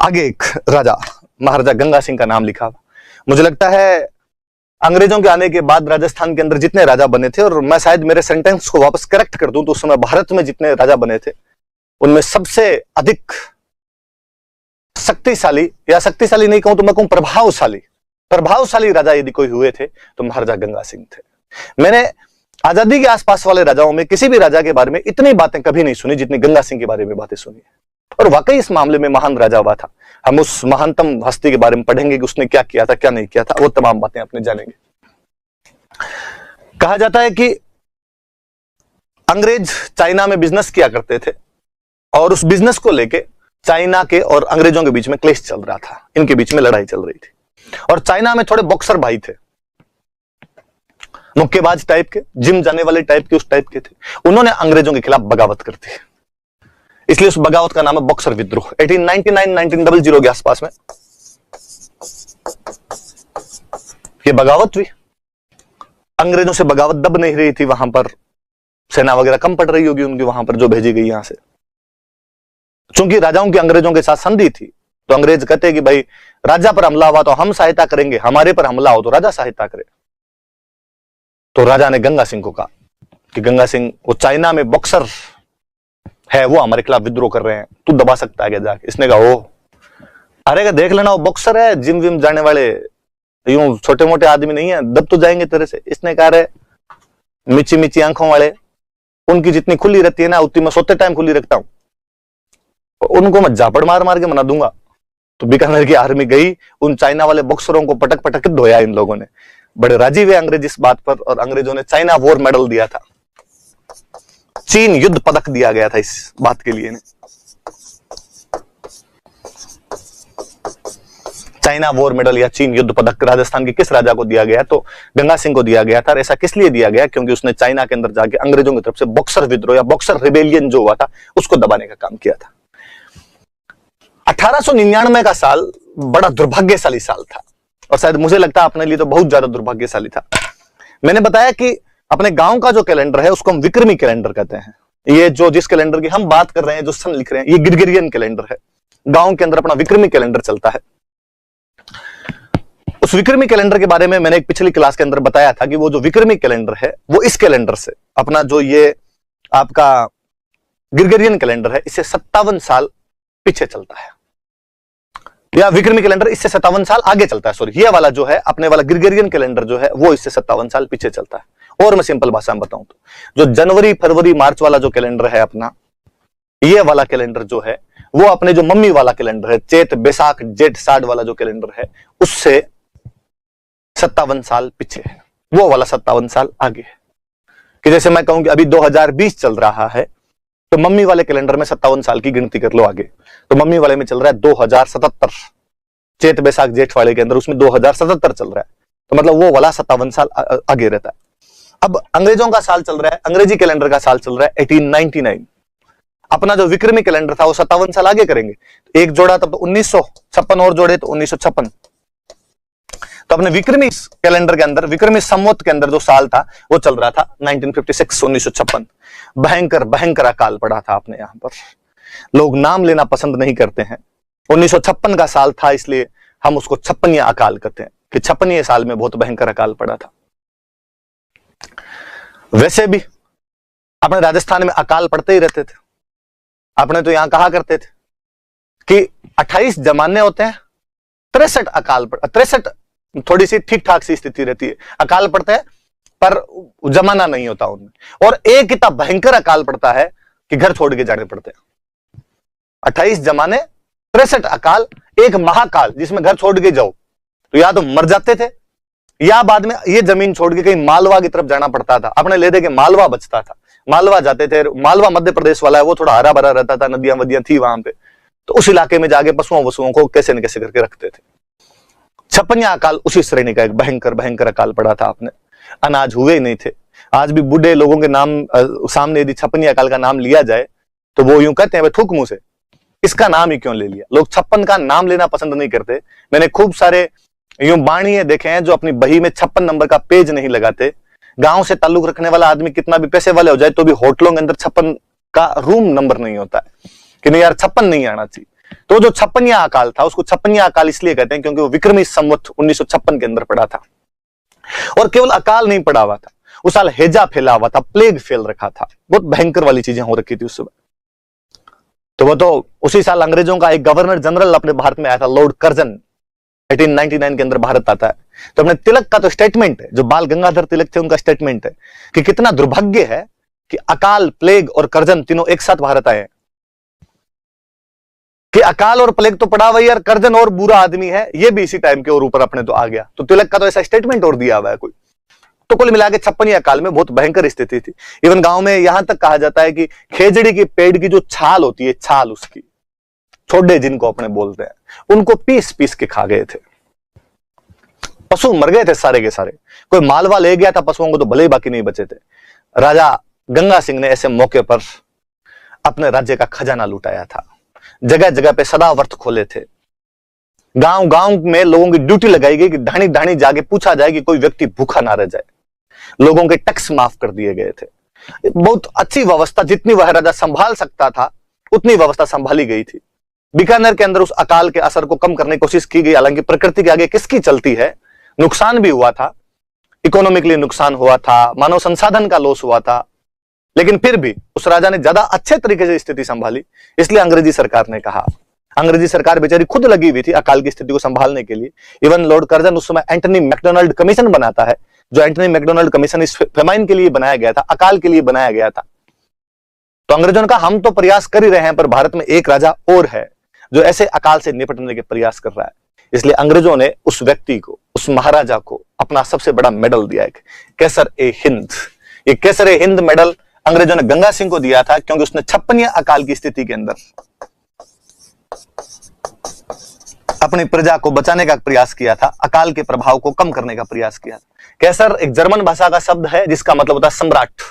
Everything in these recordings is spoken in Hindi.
आगे एक राजा महाराजा गंगा सिंह का नाम लिखा हुआ। मुझे लगता है अंग्रेजों के आने के बाद राजस्थान के अंदर जितने राजा बने थे, और मैं शायद मेरे सेंटेंस को वापस करेक्ट कर दूं तो उस समय भारत में जितने राजा बने थे उनमें सबसे अधिक शक्तिशाली, या शक्तिशाली नहीं कहूं तो मैं कहूं प्रभावशाली राजा यदि कोई हुए थे तो महाराजा गंगा सिंह थे। मैंने आजादी के आसपास वाले राजाओं में किसी भी राजा के बारे में इतनी बातें कभी नहीं सुनी जितनी गंगा सिंह के बारे में बातें सुनी है, और वाकई इस मामले में महान राजा हुआ था। हम उस महानतम हस्ती के बारे में पढ़ेंगे कि उसने क्या किया था, क्या नहीं किया था, वो तमाम बातें अपने जानेंगे। कहा जाता है कि अंग्रेज चाइना में बिजनेस किया करते थे, और उस बिजनेस को लेके चाइना के और अंग्रेजों के बीच में क्लेश चल रहा था, इनके बीच में लड़ाई चल रही थी। और चाइना में थोड़े बॉक्सर भाई थे, मुक्केबाज टाइप के, जिम जाने वाले टाइप के, उस टाइप के थे। उन्होंने अंग्रेजों के खिलाफ बगावत कर दी, इसलिए उस बगावत का नाम है बॉक्सर विद्रोह। 1899-1900 के आसपास में ये बगावत हुई। अंग्रेजों से बगावत दब नहीं रही थी, वहां पर सेना वगैरह कम पड़ रही होगी उनकी, वहां पर जो भेजी गई यहां से। चूंकि राजाओं की अंग्रेजों के साथ संधि थी, तो अंग्रेज कहते हैं कि भाई राजा पर हमला हुआ तो हम सहायता करेंगे, हमारे पर हमला हो तो राजा सहायता करे। तो राजा ने गंगा सिंह को कहा कि गंगा सिंह, वो चाइना में बॉक्सर है, वो हमारे खिलाफ विद्रोह कर रहे हैं, तू दबा सकता है क्या जाके? इसने कहा ओ, अरे देख लेना, वो बॉक्सर है, जिम विम जाने वाले, यूं छोटे मोटे आदमी नहीं है, दब तो जाएंगे तेरे से। इसने कहा रे, मिची मिची आंखों वाले, उनकी जितनी खुली रहती है ना उतनी मैं सोते टाइम खुली रखता हूं, उनको मैं झापड़ मार मार के मना दूंगा। तो बीकानेर की आर्मी गई, उन चाइना वाले बॉक्सरों को पटक पटक धोया इन लोगों ने। बड़े राजी हुए अंग्रेज इस बात पर, और अंग्रेजों ने चाइना वॉर मेडल दिया था, चीन युद्ध पदक दिया गया था इस बात के लिए। चाइना वॉर मेडल या चीन युद्ध पदक राजस्थान के किस राजा को दिया गया? तो गंगा सिंह को दिया गया था। ऐसा किस लिए दिया गया? क्योंकि उसने चाइना के अंदर जाके अंग्रेजों की तरफ से बॉक्सर विद्रोह या बॉक्सर रिबेलियन जो हुआ था उसको दबाने का काम किया था। 1899 का साल बड़ा दुर्भाग्यशाली साल था, और शायद मुझे लगता है अपने लिए तो बहुत ज्यादा दुर्भाग्यशाली था। मैंने बताया कि अपने गांव का जो कैलेंडर है उसको हम विक्रमी कैलेंडर कहते हैं। ये जो जिस कैलेंडर की हम बात कर रहे हैं, जो सन लिख रहे हैं, ये ग्रिगोरियन कैलेंडर है। गांव के अंदर अपना विक्रमी कैलेंडर चलता है। उस विक्रमी कैलेंडर के बारे में मैंने एक पिछली क्लास के अंदर बताया था कि वो जो विक्रमी कैलेंडर है वो इस कैलेंडर से, अपना जो ये आपका ग्रिगोरियन कैलेंडर है, इससे 57 साल पीछे चलता है, या विक्रमी कैलेंडर इससे 57 साल आगे चलता है। सॉरी, ये वाला जो है अपने वाला ग्रिगोरियन कैलेंडर जो है वो इससे 57 साल पीछे चलता है। और मैं सिंपल भाषा में बताऊं तो जो जनवरी फरवरी मार्च वाला जो कैलेंडर है अपना, ये वाला कैलेंडर जो है वो अपने जो मम्मी वाला कैलेंडर है, चैत बैसाख जेठ साठ वाला जो कैलेंडर है उससे 57 साल पीछे है। वो वाला 57 साल आगे है। कि जैसे मैं कहूं कि अभी 2020 चल रहा है, तो मम्मी वाले कैलेंडर में 57 साल की गिनती कर लो आगे, तो मम्मी वाले में चल रहा है 2077, चैत बैसाख जेठ वाले के अंदर उसमें 2077 चल रहा है, तो मतलब वो वाला 57 साल आगे रहता है। अब अंग्रेजों का साल चल रहा है, अंग्रेजी कैलेंडर का साल चल रहा है 1899। अपना जो विक्रमी कैलेंडर था वो 57 साल आगे करेंगे, एक जोड़ा तब तो 1956 और जोड़े तो 1956। तो अपने विक्रमी कैलेंडर के अंदर, विक्रमी संवत के अंदर जो साल था वो चल रहा था 1956, 1956। भयंकर भयंकर अकाल पड़ा था अपने यहां पर, लोग नाम लेना पसंद नहीं करते हैं। 1956 का साल था, इसलिए हम उसको 56 अकाल कहते हैं कि 56 साल में बहुत भयंकर अकाल पड़ा था। वैसे भी अपने राजस्थान में अकाल पड़ते ही रहते थे। अपने तो यहां कहा करते थे कि 28 जमाने होते हैं, 63 अकाल पड़, 63 थोड़ी सी ठीक ठाक सी स्थिति रहती है, अकाल पड़ता है पर जमाना नहीं होता उनमें। और एक इतना भयंकर अकाल पड़ता है कि घर छोड़ के जाने पड़ते हैं। 28 जमाने, 63 अकाल, एक महाकाल जिसमें घर छोड़ के जाओ तो या तो मर जाते थे या बाद में ये जमीन छोड़ के कहीं मालवा की तरफ जाना पड़ता था। अपने ले दे के मालवा बचता था, मालवा जाते थे। मालवा मध्य प्रदेश वाला है, वो थोड़ा हरा भरा रहता था, नदियां वदियां थी वहां पे, तो उस इलाके में जाके पशुओं वसुओं को कैसे न कैसे करके रखते थे। 56 अकाल उसी श्रेणी का एक भयंकर भयंकर अकाल पड़ा था। आपने अनाज हुए ही नहीं थे। आज भी बूढ़े लोगों के नाम सामने यदि 56 अकाल का नाम लिया जाए तो वो यूं कहते हैं थूक मुंह से, इसका नाम ही क्यों ले लिया। लोग 56 का नाम लेना पसंद नहीं करते। मैंने खूब सारे यूं बाणीए देखे हैं जो अपनी बही में 56 नंबर का पेज नहीं लगाते। गांव से ताल्लुक रखने वाला आदमी कितना भी पैसे वाले हो जाए तो भी होटलों के अंदर 56 का रूम नंबर नहीं होता है कि नहीं यार 56 नहीं आना चाहिए। तो जो 56वां अकाल था, उसको 56वां अकाल इसलिए कहते हैं क्योंकि वो विक्रमी संवत 1956 के अंदर पड़ा था। और केवल अकाल नहीं पड़ा हुआ था, उस साल हैजा फैला हुआ था, प्लेग फैल रखा था, बहुत भयंकर वाली चीजें हो रखी थी उस समय। तो वो तो उसी साल अंग्रेजों का एक गवर्नर जनरल अपने भारत में आया था, लॉर्ड कर्जन, 1899 के अंदर भारत आता है। तो अपने तिलक का तो स्टेटमेंट है, जो बाल गंगाधर तिलक थे उनका स्टेटमेंट है कि कितना दुर्भाग्य है कि अकाल, प्लेग और कर्जन तीनों एक साथ भारत आए, कि अकाल और प्लेग तो पड़ा हुआ है, कर्जन और बुरा आदमी है, ये भी इसी टाइम के और ऊपर अपने तो आ गया। तो तिलक का तो ऐसा स्टेटमेंट और दिया हुआ है कोई। तो कुल मिला के 56वें अकाल में बहुत भयंकर स्थिति थी। इवन गांव में यहां तक कहा जाता है कि खेजड़ी की पेड़ की जो छाल होती है, छाल उसकी, छोड़े जिनको अपने बोलते हैं, उनको पीस पीस के खा गए थे। पशु मर गए थे सारे के सारे। कोई मालवा ले गया था पशुओं को तो भले ही बाकी नहीं बचे थे। राजा गंगा सिंह ने ऐसे मौके पर अपने राज्य का खजाना लुटाया था, जगह जगह पे सदाव्रत खोले थे, गांव गांव में लोगों की ड्यूटी लगाई गई कि ढाणी ढाणी जाके पूछा जाए कि कोई व्यक्ति भूखा ना रह जाए। लोगों के टैक्स माफ कर दिए गए थे। बहुत अच्छी व्यवस्था, जितनी वह राजा संभाल सकता था उतनी व्यवस्था संभाली गई थी। बीकानेर के अंदर उस अकाल के असर को कम करने की कोशिश की गई। हालांकि प्रकृति के आगे किसकी चलती है, नुकसान भी हुआ था, इकोनॉमिकली नुकसान हुआ था, मानव संसाधन का लॉस हुआ था, लेकिन फिर भी उस राजा ने ज्यादा अच्छे तरीके से स्थिति संभाली। इसलिए अंग्रेजी सरकार ने कहा, अंग्रेजी सरकार बेचारी खुद लगी हुई थी अकाल की स्थिति को संभालने के लिए। इवन लॉर्ड कर्जन उस समय एंटनी मैकडोनाल्ड कमीशन बनाता है, जो एंटनी मैकडोनाल्ड कमीशन इस फेमाइन के लिए बनाया गया था, अकाल के लिए बनाया गया था। तो अंग्रेजों ने कहा हम तो प्रयास कर ही रहे हैं, पर भारत में एक राजा और है जो ऐसे अकाल से निपटने के प्रयास कर रहा है। इसलिए अंग्रेजों ने उस व्यक्ति को, उस महाराजा को अपना सबसे बड़ा मेडल दिया, एक कैसर-ए-हिंद। ये कैसर-ए-हिंद मेडल अंग्रेजों ने गंगा सिंह को दिया था क्योंकि उसने 56वें अकाल की स्थिति के अंदर अपनी प्रजा को बचाने का प्रयास किया था, अकाल के प्रभाव को कम करने का प्रयास किया था। कैसर एक जर्मन भाषा का शब्द है जिसका मतलब होता है सम्राट।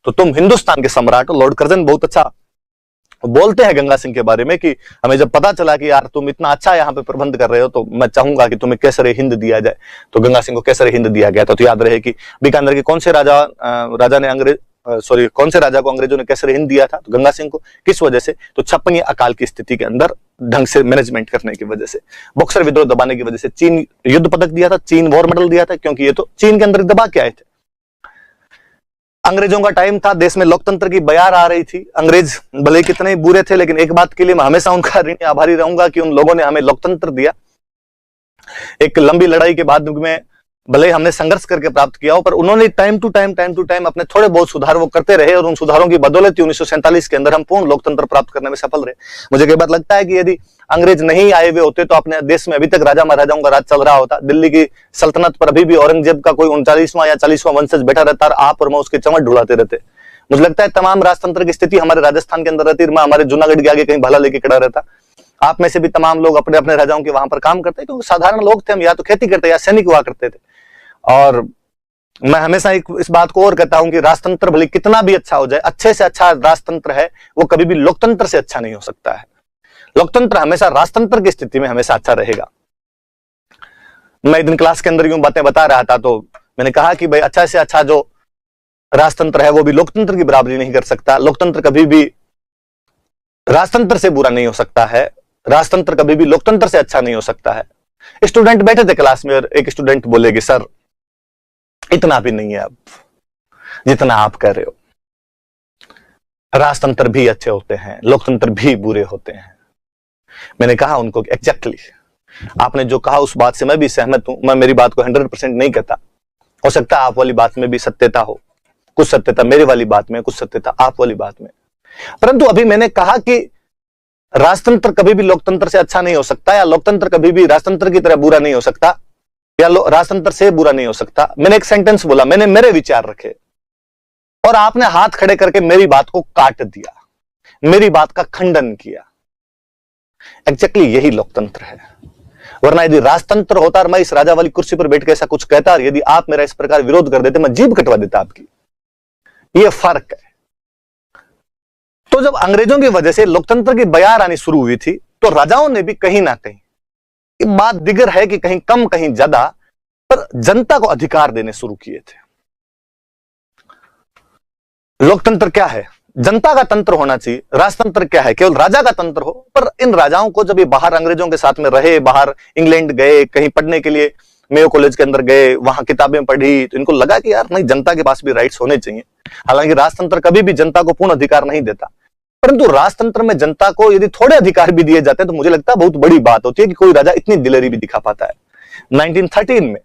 तो तुम हिंदुस्तान के सम्राट हो। लॉर्ड कर्जन बहुत अच्छा बोलते हैं गंगा सिंह के बारे में कि हमें जब पता चला कि यार तुम इतना अच्छा यहाँ पे प्रबंध कर रहे हो तो मैं चाहूंगा कि तुम्हें कैसर-ए-हिंद दिया जाए। तो गंगा सिंह को कैसर-ए-हिंद दिया गया था। तो याद रहे कि बीकानेर के कौन से राजा को अंग्रेजों ने कैसर-ए-हिंद दिया था, तो गंगा सिंह को। किस वजह से, तो 56वें अकाल की स्थिति के अंदर ढंग से मैनेजमेंट करने की वजह से, बक्सर विद्रोह दबाने की वजह से। चीन युद्ध पदक दिया था, चीन वॉर मेडल दिया था, क्योंकि ये तो चीन के अंदर दबा के आए थे। अंग्रेजों का टाइम था, देश में लोकतंत्र की बयार आ रही थी। अंग्रेज भले कितने ही बुरे थे, लेकिन एक बात के लिए मैं हमेशा उनका ऋणी आभारी रहूंगा कि उन लोगों ने हमें लोकतंत्र दिया। एक लंबी लड़ाई के बाद में भले हमने संघर्ष करके प्राप्त किया हो, पर उन्होंने टाइम टू टाइम अपने थोड़े बहुत सुधार वो करते रहे, और उन सुधारों की बदौलत 1947 के अंदर हम पूर्ण लोकतंत्र प्राप्त करने में सफल रहे। मुझे कई बार लगता है कि यदि अंग्रेज नहीं आए हुए होते तो अपने देश में अभी तक राजा महाराजाओं का राज चल रहा होता। दिल्ली की सल्तनत पर अभी भी औरंगजेब का कोई 39वां या 40वां वंशज बैठा रहता और आप और मैं उसके चमट ढुलाते रहते। मुझे लगता है तमाम राजतंत्र की स्थिति हमारे राजस्थान के अंदर रहती, मैं हमारे जूनागढ़ के आगे कहीं भला लेके खड़ा रहता। आप में से भी तमाम लोग अपने अपने राजाओं के वहां पर काम करते, क्योंकि साधारण लोग थे हम, या तो खेती करते या सैनिक हुआ करते थे। और मैं हमेशा इस बात को और कहता हूं कि राजतंत्र भले कितना भी अच्छा हो जाए, अच्छे से अच्छा राजतंत्र है वो कभी भी लोकतंत्र से अच्छा नहीं हो सकता है। लोकतंत्र हमेशा राजतंत्र की स्थिति में हमेशा अच्छा रहेगा। मैं एक दिन क्लास के अंदर यूं बातें बता रहा था, तो मैंने कहा कि भाई अच्छा से अच्छा जो राजतंत्र है वो भी लोकतंत्र की बराबरी नहीं कर सकता। लोकतंत्र कभी भी राजतंत्र से बुरा नहीं हो सकता है, राजतंत्र कभी भी लोकतंत्र से अच्छा नहीं हो सकता है। स्टूडेंट बैठे थे क्लास में और एक स्टूडेंट बोले कि सर इतना भी नहीं है अब जितना आप कह रहे हो, राजतंत्र भी अच्छे होते हैं, लोकतंत्र भी बुरे होते हैं। मैंने कहा उनको एग्जैक्टली आपने जो कहा उस बात से मैं भी सहमत हूं। मैं मेरी बात को 100% नहीं कहता, हो सकता है आप वाली बात में भी सत्यता हो, कुछ सत्यता मेरी वाली बात में, कुछ सत्यता आप वाली बात में। परंतु अभी मैंने कहा कि राजतंत्र कभी भी लोकतंत्र से अच्छा नहीं हो सकता, या लोकतंत्र कभी भी राजतंत्र की तरह बुरा नहीं हो सकता, या राजतंत्र से बुरा नहीं हो सकता। मैंने एक सेंटेंस बोला, मैंने मेरे विचार रखे और आपने हाथ खड़े करके मेरी बात को काट दिया, मेरी बात का खंडन किया। एग्जैक्टली यही लोकतंत्र है। वरना यदि राजतंत्र होता और मैं इस राजा वाली कुर्सी पर बैठ के ऐसा कुछ कहता, और यदि आप मेरा इस प्रकार विरोध कर देते, मैं जीभ कटवा देता आपकी। यह फर्क है। तो जब अंग्रेजों की वजह से लोकतंत्र की बयार आनी शुरू हुई थी, तो राजाओं ने भी कहीं ना कहीं, बात दिगर है कि कहीं कम कहीं ज्यादा, पर जनता को अधिकार देने शुरू किए थे। लोकतंत्र क्या है? जनता का तंत्र होना चाहिए। राजतंत्र क्या है? केवल राजा का तंत्र हो। पर इन राजाओं को जब ये बाहर अंग्रेजों के साथ में रहे, बाहर इंग्लैंड गए, कहीं पढ़ने के लिए मेयो कॉलेज के अंदर गए, वहां किताबें पढ़ी, तो इनको लगा कि यार नहीं, जनता के पास भी राइट्स होने चाहिए। हालांकि राजतंत्र कभी भी जनता को पूर्ण अधिकार नहीं देता, परंतु राजतंत्र में जनता को यदि थोड़े अधिकार भी दिए जाते हैं तो मुझे लगता है बहुत बड़ी बात होती है कि कोई राजा इतनी दिलेरी भी दिखा पाता है। 1913 में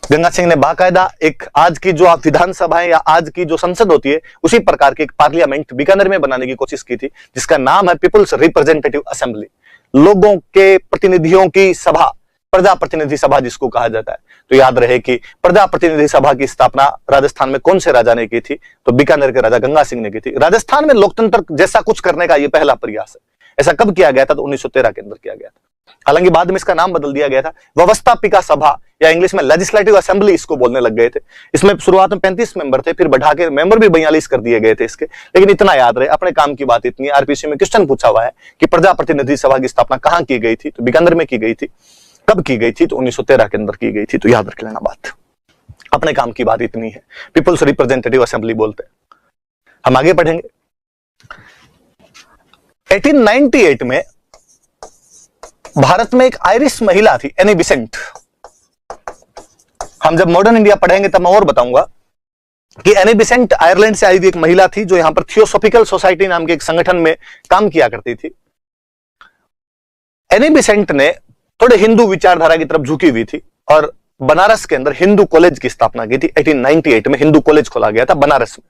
गंगा सिंह ने बाकायदा एक आज की जो आप विधानसभा है या आज की जो संसद होती है उसी प्रकार की एक पार्लियामेंट बीकानेर में बनाने की कोशिश की थी, जिसका नाम है पीपुल्स रिप्रेजेंटेटिव असेंबली, लोगों के प्रतिनिधियों की सभा, प्रजा प्रतिनिधि सभा जिसको कहा जाता है। तो याद रहे कि प्रजा प्रतिनिधि सभा की स्थापना राजस्थान में कौन से राजा ने की थी? तो बीकानेर के राजा गंगा सिंह ने की थी। राजस्थान में लोकतंत्र जैसा कुछ करने का यह पहला प्रयास है। ऐसा कब किया गया था? तो 1913 के अंदर किया गया था। हालांकि बाद में इसका नाम बदल दिया गया था, व्यवस्थापिका सभा या इंग्लिश में लेजिस्लेटिव असेंबली इसको बोलने लग गए थे। इसमें शुरुआत में 35 मेंबर थे, फिर बढ़ा के मेंबर भी 42 कर दिए गए थे इसके। लेकिन इतना याद रहे, अपने काम की बात इतनी। आरपीसी में क्वेश्चन पूछा हुआ है कि प्रजा प्रतिनिधि सभा की स्थापना कहां की गई थी? तो बीकानेर में की गई थी। कब की गई थी? तो 1913 के अंदर की गई थी। तो याद रख लेना बात, अपने काम की बात इतनी है। पीपुल्स रिप्रेजेंटेटिव असेंबली बोलते हैं। हम आगे पढ़ेंगे। 1898 में भारत में एक आयरिश महिला थी, एनी बेसेंट। हम जब मॉडर्न इंडिया पढ़ेंगे तब मैं और बताऊंगा कि एनी बेसेंट आयरलैंड से आई हुई एक महिला थी जो यहां पर थियोसॉफिकल सोसाइटी नाम के एक संगठन में काम किया करती थी। एनी बेसेंट ने थोड़े हिंदू विचारधारा की तरफ झुकी हुई थी और बनारस के अंदर हिंदू कॉलेज की स्थापना की थी। 1898 में हिंदू कॉलेज खोला गया था बनारस में।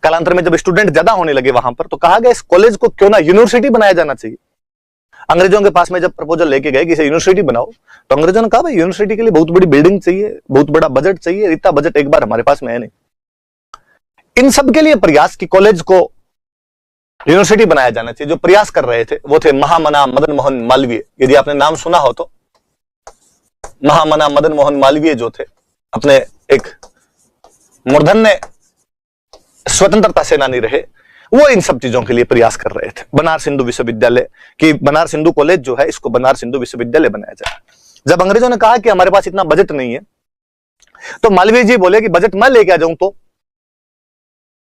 कालांतर में जब स्टूडेंट ज्यादा होने लगे वहां पर, तो कहा गया इस कॉलेज को क्यों ना यूनिवर्सिटी बनाया जाना चाहिए। अंग्रेजों के पास में जब प्रपोजल लेके गए कि इसे यूनिवर्सिटी बनाओ, तो अंग्रेजों ने कहा भाई यूनिवर्सिटी के लिए बहुत बड़ी बिल्डिंग चाहिए, बहुत बड़ा बजट चाहिए, इतना बजट एक बार हमारे पास में है नहीं। इन सब के लिए प्रयास की कॉलेज को यूनिवर्सिटी बनाया जाना चाहिए। जो प्रयास कर रहे थे वो थे महामना मदन मोहन मालवीय। यदि आपने नाम सुना हो तो महामना मदन मोहन मालवीय जो थे, अपने एक मूर्धन्य स्वतंत्रता सेनानी रहे, वो इन सब चीजों के लिए प्रयास कर रहे थे। बनारस हिंदू विश्वविद्यालय की, बनारस हिंदू कॉलेज जो है इसको बनारस हिंदू विश्वविद्यालय बनाया जाए। जब अंग्रेजों ने कहा कि हमारे पास इतना बजट नहीं है, तो मालवीय जी बोले कि बजट मैं लेके आ जाऊं तो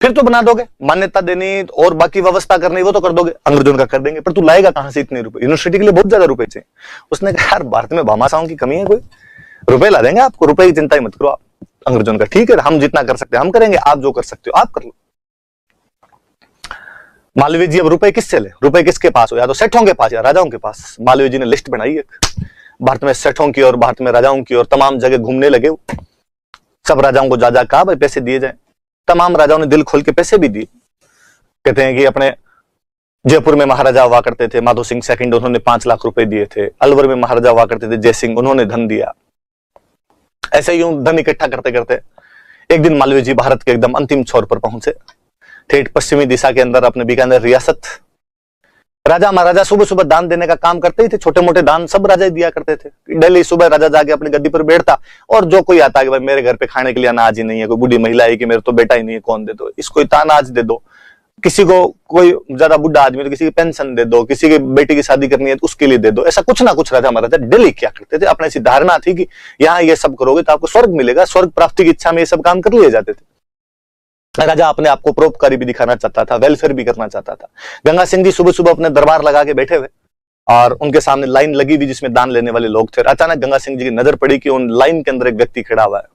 फिर तो बना दोगे, मान्यता देनी और बाकी व्यवस्था करनी वो तो कर दोगे। अंग्रेजों का कर देंगे, पर तू लाएगा कहां से इतने रुपए? यूनिवर्सिटी के लिए बहुत ज्यादा रुपए चाहिए। उसने कहा यार भारत में भामाशाहों की कमी है, कोई रुपए ला देंगे आपको, रुपए की चिंता ही मत करो आप। अंग्रेजों का ठीक है, हम जितना कर सकते हैं हम करेंगे, आप जो कर सकते हो आप कर लो। मालवीय जी अब रुपए किससे ले? रुपए किसके पास हो? या तो सेठों के पास या राजाओं के पास। मालवीय जी ने लिस्ट बनाई एक, भारत में सेठों की और भारत में राजाओं की, और तमाम जगह घूमने लगे। सब राजाओं को जा जा कहा भाई पैसे दिए जाए। तमाम राजाओं ने दिल खोल के पैसे भी दिए। कहते हैं कि अपने जयपुर में महाराजा हुआ करते थे माधो सिंह सेकंड, उन्होंने 5 लाख रुपए दिए थे। अलवर में महाराजा हुआ करते थे जय सिंह, उन्होंने धन दिया। ऐसे ही धन इकट्ठा करते करते एक दिन मालवीय जी भारत के एकदम अंतिम छोर पर पहुंचे, ठेठ पश्चिमी दिशा के अंदर अपने बीकानेर रियासत। राजा महाराजा सुबह सुबह दान देने का काम करते ही थे, छोटे मोटे दान सब राजा दिया करते थे। डेली सुबह राजा जाके अपनी गद्दी पर बैठता और जो कोई आता कि भाई मेरे घर पे खाने के लिए अनाज ही नहीं है, कोई बूढ़ी महिला है कि मेरे तो बेटा ही नहीं है, कौन दे दो, इसको इतना अनाज दे दो, किसी को कोई ज्यादा बुढ़ा आदमी तो किसी की पेंशन दे दो, किसी की बेटी की शादी करनी है तो उसके लिए दे दो। ऐसा कुछ ना कुछ राजा महाराजा डेली क्या करते थे। अपने ऐसी धारणा थी कि यहाँ ये सब करोगे तो आपको स्वर्ग मिलेगा, स्वर्ग प्राप्ति की इच्छा में ये सब काम कर लिए जाते थे। राजा अपने आप को परोपकारी भी दिखाना चाहता था, वेलफेयर भी करना चाहता था। गंगा सिंह जी सुबह सुबह अपने दरबार लगा के बैठे हुए और उनके सामने लाइन लगी हुई जिसमें दान लेने वाले लोग थे। अचानक गंगा सिंह जी की नजर पड़ी कि उन लाइन के अंदर एक व्यक्ति खड़ा हुआ है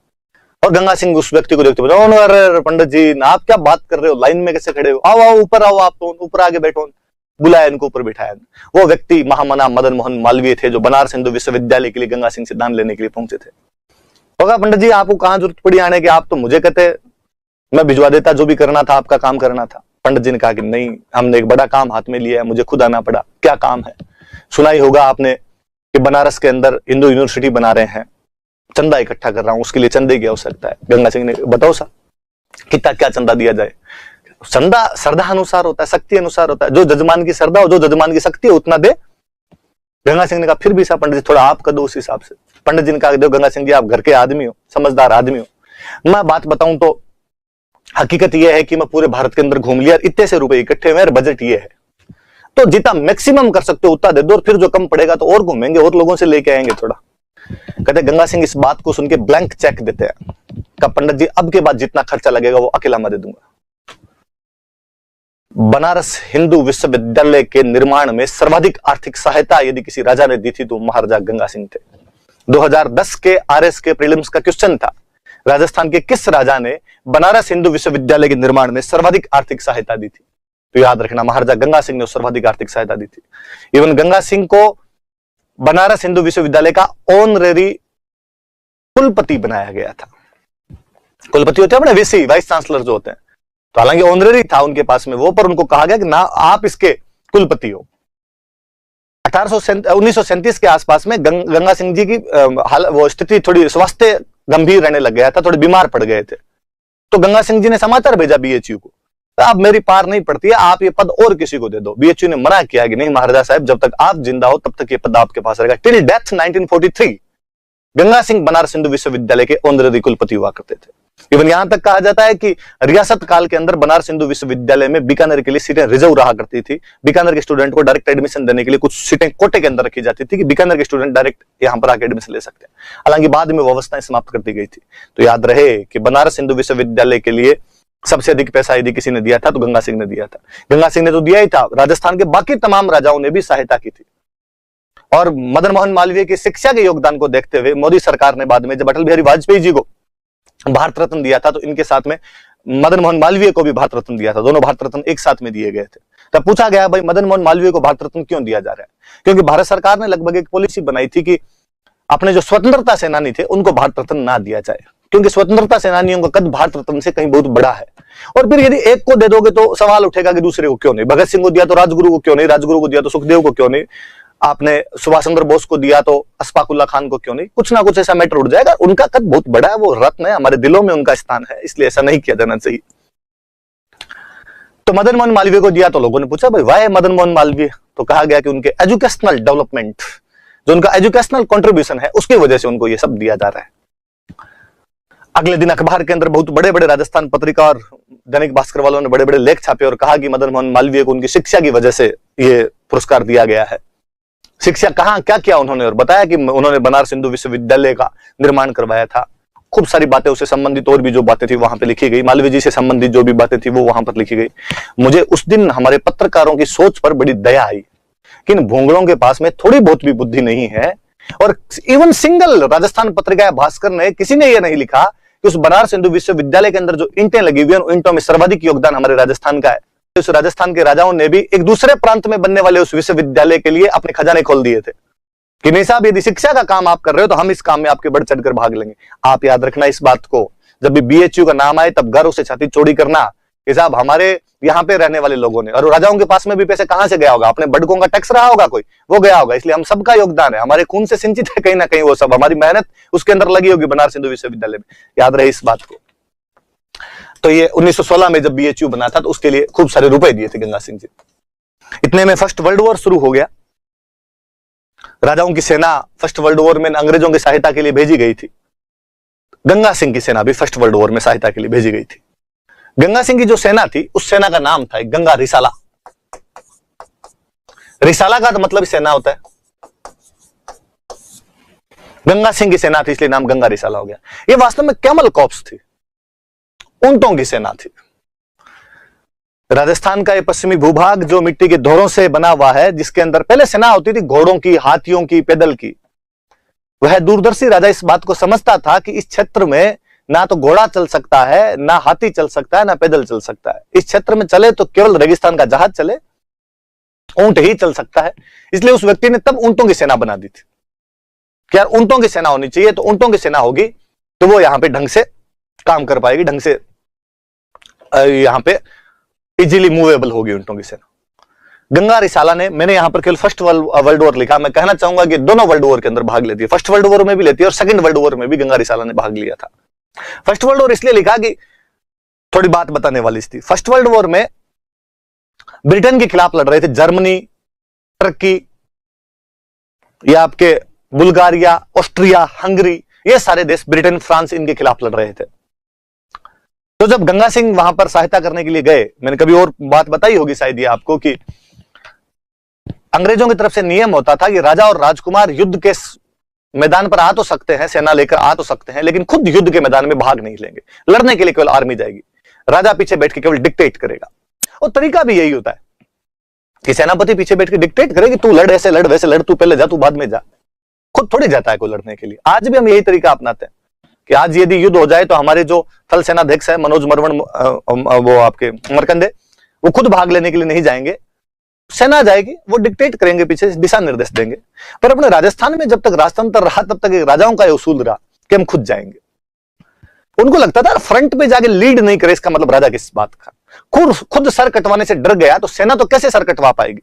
और गंगा सिंह उस व्यक्ति को देखते बोले, अरे पंडित जी आप क्या बात कर रहे हो, लाइन में कैसे खड़े हो, आओ आओ ऊपर आओ, आप तो ऊपर आगे बैठो। बुलाया इनको, ऊपर बिठाया। वो व्यक्ति महामना मदन मोहन मालवीय थे जो बनारस हिंदू विश्वविद्यालय के लिए गंगा सिंह से दान लेने के लिए पहुंचे थे। होगा पंडित जी आपको कहां जरूरत पड़ी आने की, आप तो मुझे कहते मैं भिजवा देता, जो भी करना था आपका काम करना था। पंडित जी ने कहा कि नहीं, हमने एक बड़ा काम हाथ में लिया है, मुझे खुद आना पड़ा। क्या काम है? सुना ही होगा आपने कि बनारस के अंदर हिंदू यूनिवर्सिटी बना रहे हैं, चंदा इकट्ठा कर रहा हूं, उसके लिए चंदे की आवश्यकता है। गंगा सिंह ने बताओ सा कितना क्या चंदा दिया जाए? चंदा श्रद्धा अनुसार होता है, शक्ति अनुसार होता है। जो जजमान की श्रद्धा हो, जो जजमान की शक्ति है उतना दे। गंगा सिंह ने कहा फिर भी सा पंडित जी थोड़ा आप कर दो उस हिसाब से। पंडित जी ने कहा देखो गंगा सिंह जी आप घर के आदमी हो, समझदार आदमी हो, मैं बात बताऊं तो हकीकत यह है कि मैं पूरे भारत के अंदर घूम लिया, इतने से रुपए इकट्ठे हुए, बजट ये है, तो जितना मैक्सिमम कर सकते हो उतना दे दो, और फिर जो कम पड़ेगा तो और घूमेंगे और लोगों से लेके आएंगे थोड़ा। कहते गंगा सिंह इस बात को सुन के ब्लैंक चेक देते हैं कि पंडित जी अब के बाद जितना खर्चा लगेगा वो अकेला मैं दे दूंगा। बनारस हिंदू विश्वविद्यालय के निर्माण में सर्वाधिक आर्थिक सहायता यदि किसी राजा ने दी थी तो महाराजा गंगा सिंह थे। 2010 के आरएस के प्रीलिम्स का क्वेश्चन था, राजस्थान के किस राजा ने बनारस हिंदू विश्वविद्यालय के निर्माण में सर्वाधिक आर्थिक सहायता दी थी? तो याद रखना महाराजा गंगा सिंह ने सर्वाधिक आर्थिक सहायता दी थी। इवन गंगा सिंह को बनारस हिंदू विश्वविद्यालय का ऑनरेरी कुलपति बनाया गया था। कुलपति होते हैं अपने वीसी, वाइस चांसलर जो होते हैं, तो हालांकि ऑनरेरी था उनके पास में वो, पर उनको कहा गया कि ना आप इसके कुलपति हो। 1937 के आसपास में गंगा सिंह जी की वो स्थिति थोड़ी स्वास्थ्य गंभीर रहने लग गया था, थोड़े बीमार पड़ गए थे। तो गंगा सिंह जी ने समाचार भेजा बीएचयू को, अब मेरी पार नहीं पड़ती है, आप ये पद और किसी को दे दो। बीएचयू ने मना किया कि नहीं महाराजा साहब, जब तक आप जिंदा हो तब तक ये पद आपके पास रहेगा। टिल डेथ 1943 गंगा सिंह बनारस हिंदू विश्वविद्यालय के ऑनरेरी कुलपति हुआ करते थे। इवन यहां तक कहा जाता है कि रियासत काल के अंदर बनारस हिंदू विश्वविद्यालय में बीकानेर के लिए सीटें रिजर्व रहा करती थी। बीकानेर के स्टूडेंट को डायरेक्ट एडमिशन देने के लिए कुछ सीटें कोटे के अंदर रखी जाती थी कि बीकानेर के स्टूडेंट डायरेक्ट यहां पर आकर एडमिशन ले सकते हैं। हालांकि बाद में व्यवस्थाएं समाप्त कर दी गई थी। तो याद रहे कि बनारस हिंदू विश्वविद्यालय के लिए सबसे अधिक पैसा यदि किसी ने दिया था तो गंगा सिंह ने दिया था। गंगा सिंह ने तो दिया ही था, राजस्थान के बाकी तमाम राजाओं ने भी सहायता की थी। और मदन मोहन मालवीय की शिक्षा के योगदान को देखते हुए मोदी सरकार ने बाद में जब अटल बिहारी वाजपेयी जी को भारत रत्न दिया था तो इनके साथ में मदन मोहन मालवीय को भी भारत रत्न दिया था। दोनों भारत रत्न एक साथ में दिए गए थे। तब पूछा गया भाई मदन मोहन मालवीय को भारत रत्न क्यों दिया जा रहा है? क्योंकि भारत सरकार ने लगभग एक पॉलिसी बनाई थी कि अपने जो स्वतंत्रता सेनानी थे उनको भारत रत्न ना दिया जाए, क्योंकि स्वतंत्रता सेनानियों का कद भारत रत्न से कहीं बहुत बड़ा है। और फिर यदि एक को दे दोगे तो सवाल उठेगा कि दूसरे को क्यों नहीं। भगत सिंह को दिया तो राजगुरु को क्यों नहीं, राजगुरु को दिया तो सुखदेव को क्यों नहीं, आपने सुभाष चंद्र बोस को दिया तो अशफाकुल्ला खान को क्यों नहीं। कुछ ना कुछ ऐसा मैटर उठ जाएगा। उनका कद बहुत बड़ा है, वो रत्न है, हमारे दिलों में उनका स्थान है, इसलिए ऐसा नहीं किया जाना चाहिए। तो मदन मोहन मालवीय को दिया तो लोगों ने पूछा भाई वाह मदन मोहन मालवीय? तो कहा गया कि उनके एजुकेशनल डेवलपमेंट, जो उनका एजुकेशनल कंट्रीब्यूशन है उसकी वजह से उनको ये सब दिया जा रहा है। अगले दिन अखबार के अंदर बहुत बड़े बड़े राजस्थान पत्रिका और दैनिक भास्कर वालों ने बड़े बड़े लेख छापे और कहा कि मदन मोहन मालवीय को उनकी शिक्षा की वजह से ये पुरस्कार दिया गया है। शिक्षा कहां क्या किया उन्होंने, और बताया कि उन्होंने बनारस हिंदू विश्वविद्यालय का निर्माण करवाया था। खूब सारी बातें उससे संबंधित और भी जो बातें थी वहां पे लिखी गई। मालवीय जी से संबंधित जो भी बातें थी वो वहां पर लिखी गई। मुझे उस दिन हमारे पत्रकारों की सोच पर बड़ी दया आई कि इन भोंगड़ों के पास में थोड़ी बहुत भी बुद्धि नहीं है। और इवन सिंगल राजस्थान पत्रिका भास्कर ने किसी ने यह नहीं लिखा कि उस बनारस हिंदू विश्वविद्यालय के अंदर जो ईंटें लगी हुई हैं उन ईंटों में सर्वाधिक योगदान हमारे राजस्थान का है। उस राजस्थान के राजाओं ने भी एक दूसरे प्रांत में बनने वाले उस विश्वविद्यालय के लिए अपने खजाने खोल दिए थे कि नहीं साहब यदि शिक्षा का काम आप कर रहे हो तो हम इस काम में आपके बढ़ चढ़कर भाग लेंगे। आप याद रखना इस बात को, जब भी बीएचयू का नाम आए तब गर्व से छाती चौड़ी करना कि साहब हमारे यहाँ पे रहने वाले लोगों ने, और राजाओं के पास में भी पैसे कहां से गया होगा, अपने बड़कों का टैक्स रहा होगा कोई, वो गया होगा। इसलिए हम सबका योगदान है, हमारे खून से सिंचित है कहीं ना कहीं वो सब, हमारी मेहनत उसके अंदर लगी होगी बनारस हिंदू विश्वविद्यालय में। याद रहे इस बात को। तो ये 1916 में जब बीएचयू बना था तो उसके लिए खूब सारे रुपए दिए थे गंगा सिंह जी। इतने में फर्स्ट वर्ल्ड वॉर शुरू हो गया। राजाओं की सेना फर्स्ट वर्ल्ड वॉर में अंग्रेजों की सहायता के लिए भेजी गई थी। गंगा सिंह की सेना भी फर्स्ट वर्ल्ड वॉर में सहायता के लिए भेजी गई थी। गंगा सिंह की जो सेना थी उस सेना का नाम था गंगा रिसाला। रिसाला का तो मतलब सेना होता है। गंगा सिंह की सेना थी इसलिए नाम गंगा रिसाला हो गया। ये वास्तव में कैमल कॉर्प्स थी, ऊंटों की सेना थी। राजस्थान का ये पश्चिमी भूभाग जो मिट्टी के धोरों से बना हुआ है, जिसके अंदर पहले सेना होती थी घोड़ों की, हाथियों की, पैदल की। वह दूरदर्शी राजा इस बात को समझता था कि इस क्षेत्र में ना तो घोड़ा चल सकता है, ना हाथी चल सकता है, ना पैदल चल सकता है। इस क्षेत्र में चले तो केवल रेगिस्तान का जहाज चले, ऊंट ही चल सकता है। इसलिए उस व्यक्ति ने तब ऊंटों की सेना बना दी थी कि यार ऊंटों की सेना होनी चाहिए। तो ऊंटों की सेना होगी तो वो यहां पे ढंग से काम कर पाएगी, ढंग से यहां पे इजीली मूवेबल होगी ऊंटों की सेना। गंगा रिसाला ने, मैंने यहां पर केवल फर्स्ट वर्ल्ड वॉर लिखा, मैं कहना चाहूंगा कि दोनों वर्ल्ड वॉर के अंदर भाग लेती है। फर्स्ट वर्ल्ड वॉर में भी लेती है और सेकंड वर्ल्ड वॉर में भी गंगा रिसाला ने भाग लिया था। फर्स्ट वर्ल्ड वॉर इसलिए लिखा कि थोड़ी बात बताने वाली थी। फर्स्ट वर्ल्ड वॉर में ब्रिटेन के खिलाफ लड़ रहे थे जर्मनी, टर्की, या आपके बुल्गारिया, ऑस्ट्रिया, हंगरी, ये सारे देश, ब्रिटेन, फ्रांस, इनके खिलाफ लड़ रहे थे। तो जब गंगा सिंह वहां पर सहायता करने के लिए गए, मैंने कभी और बात बताई होगी शायद ये आपको कि अंग्रेजों की तरफ से नियम होता था कि राजा और राजकुमार युद्ध के मैदान पर आ तो सकते हैं, सेना लेकर आ तो सकते हैं, लेकिन खुद युद्ध के मैदान में भाग नहीं लेंगे। लड़ने के लिए केवल आर्मी जाएगी, राजा पीछे बैठ के केवल डिक्टेट करेगा। और तरीका भी यही होता है कि सेनापति पीछे बैठ के डिक्टेट करेगी, तू लड़, ऐसे लड़, वैसे लड़, तू पहले जा, तू बाद में जा। खुद थोड़ी जाता है कोई लड़ने के लिए। आज भी हम यही तरीका अपनाते हैं कि आज यदि युद्ध हो जाए तो हमारे जो थल सेनाध्यक्ष है मनोज मरवण, वो आपके मरकंदे, वो खुद भाग लेने के लिए नहीं जाएंगे, सेना जाएगी, वो डिक्टेट करेंगे, पीछे दिशा निर्देश देंगे। पर अपने राजस्थान में जब तक राजतंत्र रहा तब तक एक राजाओं का उसूल रहा कि हम खुद जाएंगे। उनको लगता था फ्रंट पे जाके लीड नहीं करे इसका मतलब राजा किस बात का। खुद सर कटवाने से डर गया तो सेना तो कैसे सर कटवा पाएगी।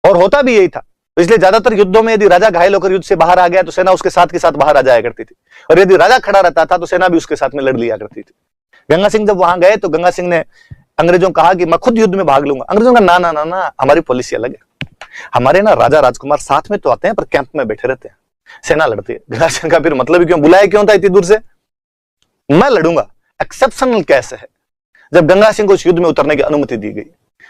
और होता भी यही था। इसलिए ज्यादातर युद्धों में यदि राजा घायल होकर युद्ध से बाहर आ गया तो सेना उसके साथ के साथ बाहर आ जाया करती थी, और यदि राजा खड़ा रहता था तो सेना भी उसके साथ में लड़ लिया करती थी। गंगा सिंह जब वहां गए तो गंगा सिंह ने अंग्रेजों को कहा कि मैं खुद युद्ध में भाग लूंगा। अंग्रेजों का ना ना ना ना, हमारी पॉलिसी अलग है। हमारे ना राजा राजकुमार साथ में तो आते हैं पर कैंप में बैठे रहते हैं, सेना लड़ती है। गंगा सिंह का फिर मतलब क्यों बुलाया, क्यों था इतनी दूर से? मैं लड़ूंगा। एक्सेप्शनल कैसे है जब गंगा सिंह को उस युद्ध में उतरने की अनुमति दी गई,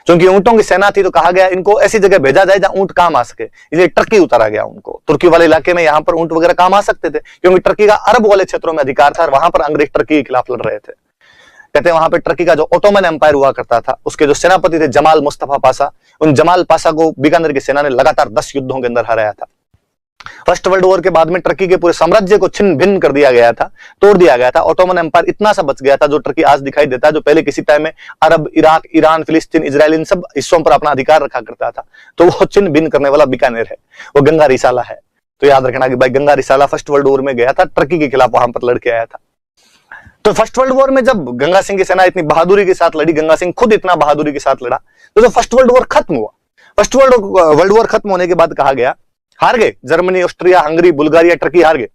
क्योंकि ऊंटों की सेना थी तो कहा गया इनको ऐसी जगह भेजा जाए जहां ऊंट काम आ सके, इसलिए टर्की उतारा गया उनको। तुर्की वाले इलाके में यहां पर ऊंट वगैरह काम आ सकते थे, क्योंकि टर्की का अरब वाले क्षेत्रों में अधिकार था और वहां पर अंग्रेज टर्की के खिलाफ लड़ रहे थे। कहते हैं वहां पे टर्की का जो ओटोमन एम्पायर हुआ करता था, उसके जो सेनापति थे जमाल मुस्तफा पाशा, उन जमाल पाशा को बीकानेर की सेना ने लगातार 10 युद्धों के अंदर हराया था। फर्स्ट वर्ल्ड वॉर के बाद में टर्की के पूरे साम्राज्य को छिन्न भिन्न कर दिया गया था, तोड़ दिया गया था। ओटोमन एम्पायर इतना सा बच गया था जो टर्की आज दिखाई देता है, जो पहले किसी टाइम में अरब, इराक, ईरान, फिलिस्तीन, इजराइल इन सब हिस्सों पर अपना अधिकार रखा करता था। तो वो छिन्न भिन्न करने वाला बीकानेर है, वो गंगा रिसाला है। तो याद रखना कि भाई गंगा रिसाला फर्स्ट वर्ल्ड वॉर में गया था, टर्की के खिलाफ वहां पर लड़के आया था। तो फर्स्ट वर्ल्ड वॉर में जब गंगा सिंह की सेना इतनी बहादुरी के साथ लड़ी, गंगा सिंह खुद इतना बहादुरी के साथ लड़ा, तो जब फर्स्ट वर्ल्ड वॉर खत्म हुआ, फर्स्ट वर्ल्ड वॉर खत्म होने के बाद कहा गया हार गए, Germany, Austria, Hungary, Bulgaria, Turkey हार गए।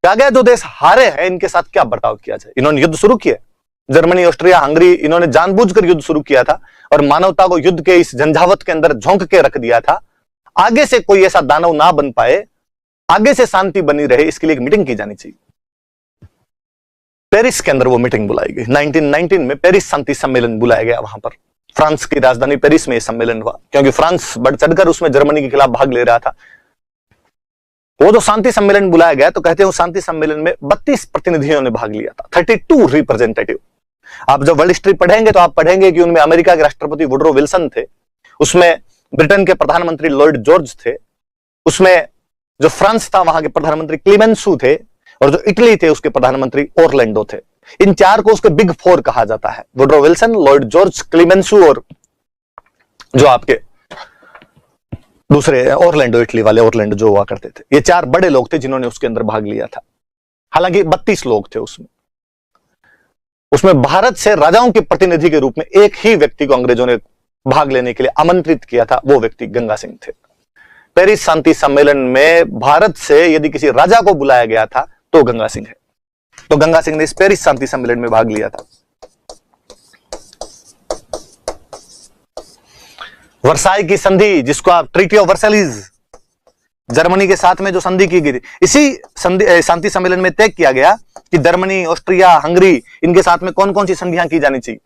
कहा गया जो देश हारे हैं इनके साथ क्या बर्ताव किया जाए। इन्होंने युद्ध शुरू किया, जर्मनी, ऑस्ट्रिया, हंगरी, इन्होंने जानबूझकर युद्ध शुरू किया था और मानवता को युद्ध के इस झंझावत के अंदर झोंक के रख दिया था। आगे से कोई ऐसा दानव ना बन पाए, आगे से शांति बनी रहे, इसके लिए एक मीटिंग की जानी चाहिए। पेरिस के अंदर वो मीटिंग बुलाई गई। 1919 में पेरिस शांति सम्मेलन बुलाया गया। वहां पर फ्रांस की राजधानी पेरिस में यह सम्मेलन हुआ, क्योंकि फ्रांस बढ़ चढ़कर उसमें जर्मनी के खिलाफ भाग ले रहा था। वो जो शांति सम्मेलन बुलाया गया तो कहते हैं उस शांति सम्मेलन में 32 प्रतिनिधियों ने भाग लिया था, 32 रिप्रेजेंटेटिव। आप जब वर्ल्ड हिस्ट्री पढ़ेंगे तो आप पढ़ेंगे कि उनमें अमेरिका के राष्ट्रपति वुडरो विल्सन थे, उसमें ब्रिटेन के प्रधानमंत्री लॉर्ड जॉर्ज थे, उसमें जो फ्रांस था वहां के प्रधानमंत्री क्लीमेंसू थे, और जो इटली थे उसके प्रधानमंत्री ओरलैंडो थे। इन चार को उसके बिग फोर कहा जाता है, वुडरो विल्सन, लॉर्ड जॉर्ज, क्लीमेंसू और जो आपके दूसरे ओरलैंडो, इटली वाले ओरलैंडो जो हुआ करते थे। ये चार बड़े लोग थे जिन्होंने उसके अंदर भाग लिया था। हालांकि 32 लोग थे उसमें भारत से राजाओं के प्रतिनिधि के रूप में एक ही व्यक्ति को अंग्रेजों ने भाग लेने के लिए आमंत्रित किया था, वो व्यक्ति गंगा सिंह थे। पेरिस शांति सम्मेलन में भारत से यदि किसी राजा को बुलाया गया था तो गंगा सिंह है। तो गंगा सिंह ने इस पेरिस शांति सम्मेलन में भाग लिया था। वर्साई की संधि, जिसको आप ट्रीटी ऑफ वर्साइलीज, जर्मनी के साथ में जो संधि की गई थी, इसी शांति सम्मेलन में तय किया गया कि जर्मनी, ऑस्ट्रिया, हंगरी, इनके साथ में कौन कौन सी संधियां की जानी चाहिए।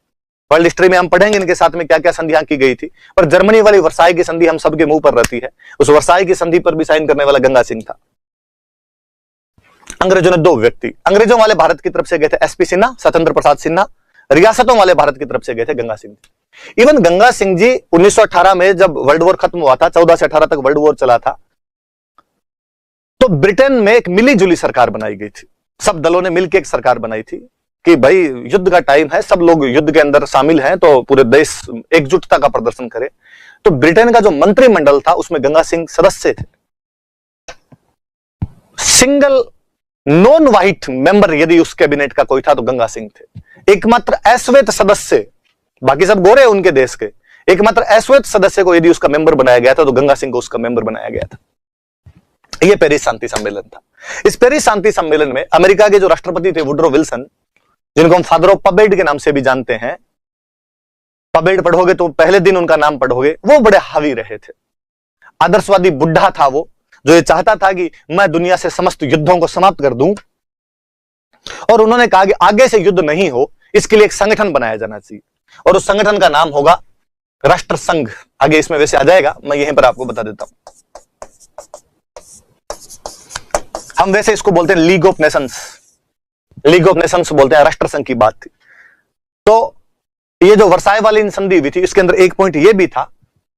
वर्ल्ड हिस्ट्री में हम पढ़ेंगे इनके साथ में क्या क्या संधियां की गई थी, पर जर्मनी वाली वर्साई की संधि हम सबके मुंह पर रहती है। उस वर्साई की संधि पर भी साइन करने वाला गंगा सिंह था। अंग्रेजों ने 2 व्यक्ति, अंग्रेजों वाले भारत की तरफ से गए थे एसपी सिन्हा, सत्येंद्र प्रसाद सिन्हा, रियासतों वाले भारत की तरफ से गए थे गंगा सिंह जी। इवन गंगा सिंह जी 1918 में जब वर्ल्ड वॉर खत्म हुआ था, 14 से 18 तक वर्ल्ड वॉर चला था, तो ब्रिटेन में एक मिली जुली सरकार बनाई गई थी। सब दलों ने मिलकर एक सरकार बनाई थी कि भाई युद्ध का टाइम है, सब लोग युद्ध के अंदर शामिल हैं, तो पूरे देश एकजुटता का प्रदर्शन करे। तो ब्रिटेन का जो मंत्रिमंडल था उसमें गंगा सिंह सदस्य थे। सिंगल नॉन व्हाइट मेंबर यदि उस कैबिनेट का कोई था तो गंगा सिंह थे। एकमात्र अश्वेत सदस्य, बाकी सब गोरे उनके देश के, एकमात्र अश्वेत सदस्य को यदि उसका मेंबर बनाया गया था तो गंगा सिंह को उसका मेंबर बनाया गया था। यह पेरिस शांति सम्मेलन था। इस पेरिस शांति सम्मेलन में अमेरिका के जो राष्ट्रपति थे वुडरो विल्सन, जिनको हम फादर ऑफ पबेड के नाम से भी जानते हैं, पबेड पढ़ोगे तो पहले दिन उनका नाम पढ़ोगे, वो बड़े हावी रहे थे। आदर्शवादी बुढ़ा था वो, जो ये चाहता था कि मैं दुनिया से समस्त युद्धों को समाप्त कर दूं, और उन्होंने कहा कि आगे से युद्ध नहीं हो इसके लिए एक संगठन बनाया जाना चाहिए, और उस संगठन का नाम होगा राष्ट्र संघ। आगे इसमें वैसे आ जाएगा, मैं यहीं पर आपको बता देता हूं। हम वैसे इसको बोलते हैं league of Nations, league of Nations बोलते हैं, राष्ट्र संघ की बात थी। तो ये जो वर्साई वाली संधि हुई थी, इसके अंदर एक पॉइंट ये भी था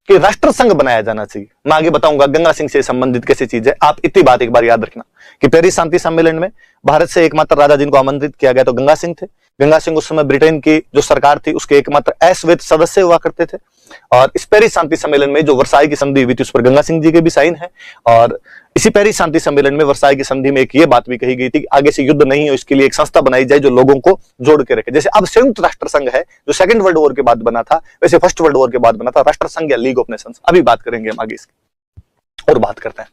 कि राष्ट्र संघ बनाया जाना चाहिए। मैं आगे बताऊंगा गंगा सिंह से संबंधित कैसी चीज है। आप इतनी बात एक बार याद रखना कि पेरिस शांति सम्मेलन में भारत से एकमात्र राजा जिनको आमंत्रित किया गया तो गंगा सिंह थे। गंगा सिंह उस समय ब्रिटेन की जो सरकार थी उसके एकमात्र अश्वेत सदस्य हुआ करते थे। और इस पेरिस शांति सम्मेलन में जो वर्साई की संधि हुई थी उस पर गंगा सिंह जी के भी साइन है। और इसी पेरिस शांति सम्मेलन में वर्साई की संधि में एक ये बात भी कही गई थी कि आगे से युद्ध नहीं हो, इसके लिए एक संस्था बनाई जाए जो लोगों को जोड़ के रखे। जैसे अब संयुक्त राष्ट्र संघ है जो सेकंड वर्ल्ड वॉर के बाद बना था, वैसे फर्स्ट वर्ल्ड वॉर के बाद बना था राष्ट्र संघ या लीग ऑफ नेशंस। अभी बात करेंगे हम आगे इसकी और बात करते हैं।